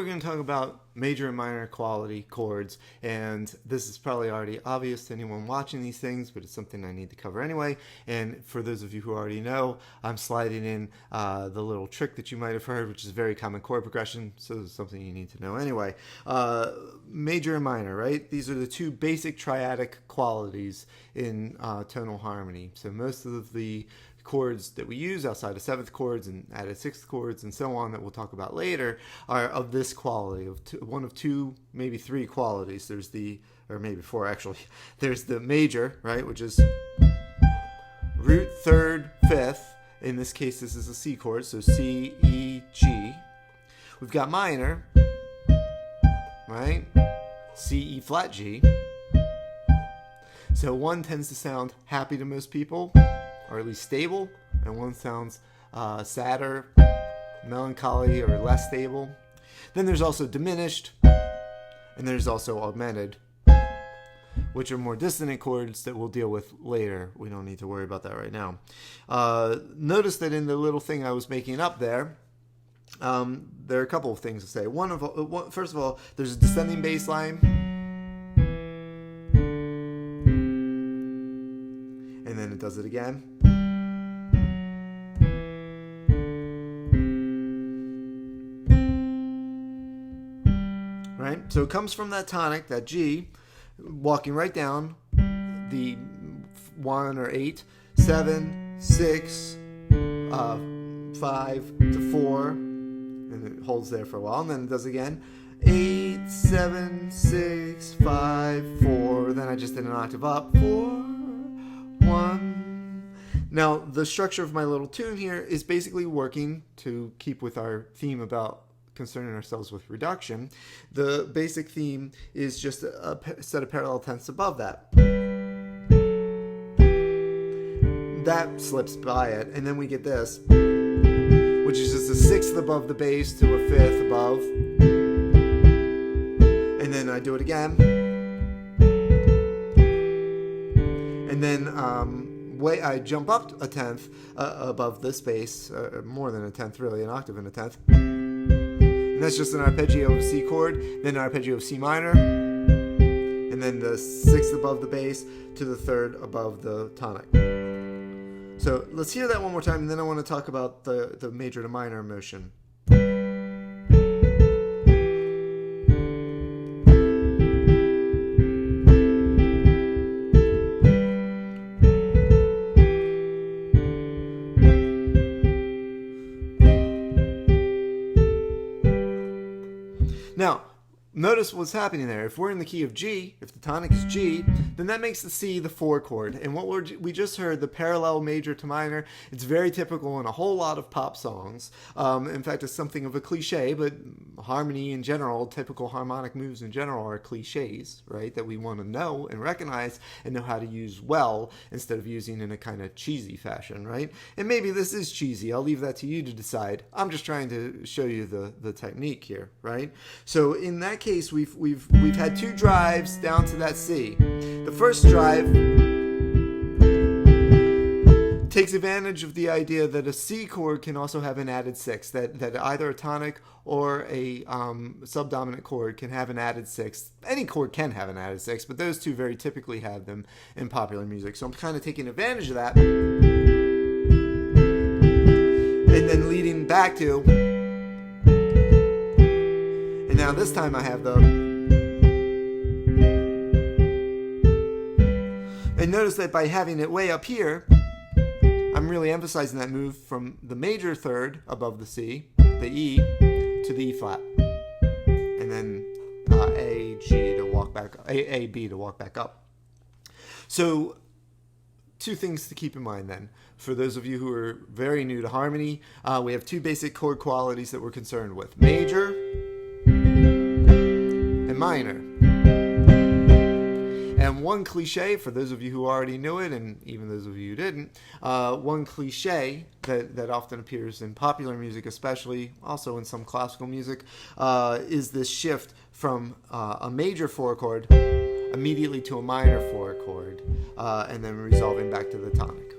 going to talk about major and minor quality chords, and this is probably already obvious to anyone watching these things, but it's something I need to cover anyway. And for those of you who already know, I'm sliding in the little trick that you might have heard, which is very common chord progression, so this is something you need to know anyway. Major and minor, right? These are the two basic triadic qualities in tonal harmony. So most of the chords that we use outside of seventh chords and added sixth chords and so on that we'll talk about later are of this quality, of one of two, maybe three qualities. There's the, or maybe four actually, there's the major, right, which is root, third, fifth. In this case, this is a C chord, so C, E, G. We've got minor, right, C, E flat, G. So one tends to sound happy to most people, or at least stable, and one sounds sadder, melancholy, or less stable. Then there's also diminished, and there's also augmented, which are more dissonant chords that we'll deal with later. We don't need to worry about that right now. Notice that in the little thing I was making up there are a couple of things to say. First of all, there's a descending bass line, and then it does it again. Right? So it comes from that tonic, that G, walking right down the 1 or 8, 7, 6, 5 to 4, and it holds there for a while, and then it does again. 8, 7, 6, 5, 4, then I just did an octave up, 4, 1. Now, the structure of my little tune here is basically working to keep with our theme about concerning ourselves with reduction. The basic theme is just a set of parallel tenths above that. That slips by it, and then we get this, which is just a sixth above the bass to a fifth above. And then I do it again. And then I jump up a tenth above this bass, more than a tenth really, an octave and a tenth. And that's just an arpeggio of C chord, then an arpeggio of C minor, and then the sixth above the bass to the third above the tonic. So let's hear that one more time, and then I want to talk about the major to minor motion. Now, notice what's happening there. If we're in the key of G, if the tonic is G, then that makes the C the 4 chord. And what we just heard, the parallel major to minor, it's very typical in a whole lot of pop songs. In fact, it's something of a cliche, but harmony in general, typical harmonic moves in general are cliches, right? That we want to know and recognize and know how to use well instead of using in a kind of cheesy fashion, right? And maybe this is cheesy. I'll leave that to you to decide. I'm just trying to show you the technique here, right? So in that case, we've had two drives down to that C. The first drive takes advantage of the idea that a C chord can also have an added sixth, that either a tonic or a subdominant chord can have an added sixth. Any chord can have an added sixth, but those two very typically have them in popular music. So I'm kind of taking advantage of that. And then leading back to, and now this time I have the, and notice that by having it way up here, I'm really emphasizing that move from the major third above the C, the E, to the E flat, and then A, G to walk back, A, B to walk back up. So two things to keep in mind then. For those of you who are very new to harmony, we have two basic chord qualities that we're concerned with: major and minor. And one cliche, for those of you who already knew it, and even those of you who didn't, one cliche that often appears in popular music, especially also in some classical music, is this shift from a major 4 chord immediately to a minor 4 chord, and then resolving back to the tonic.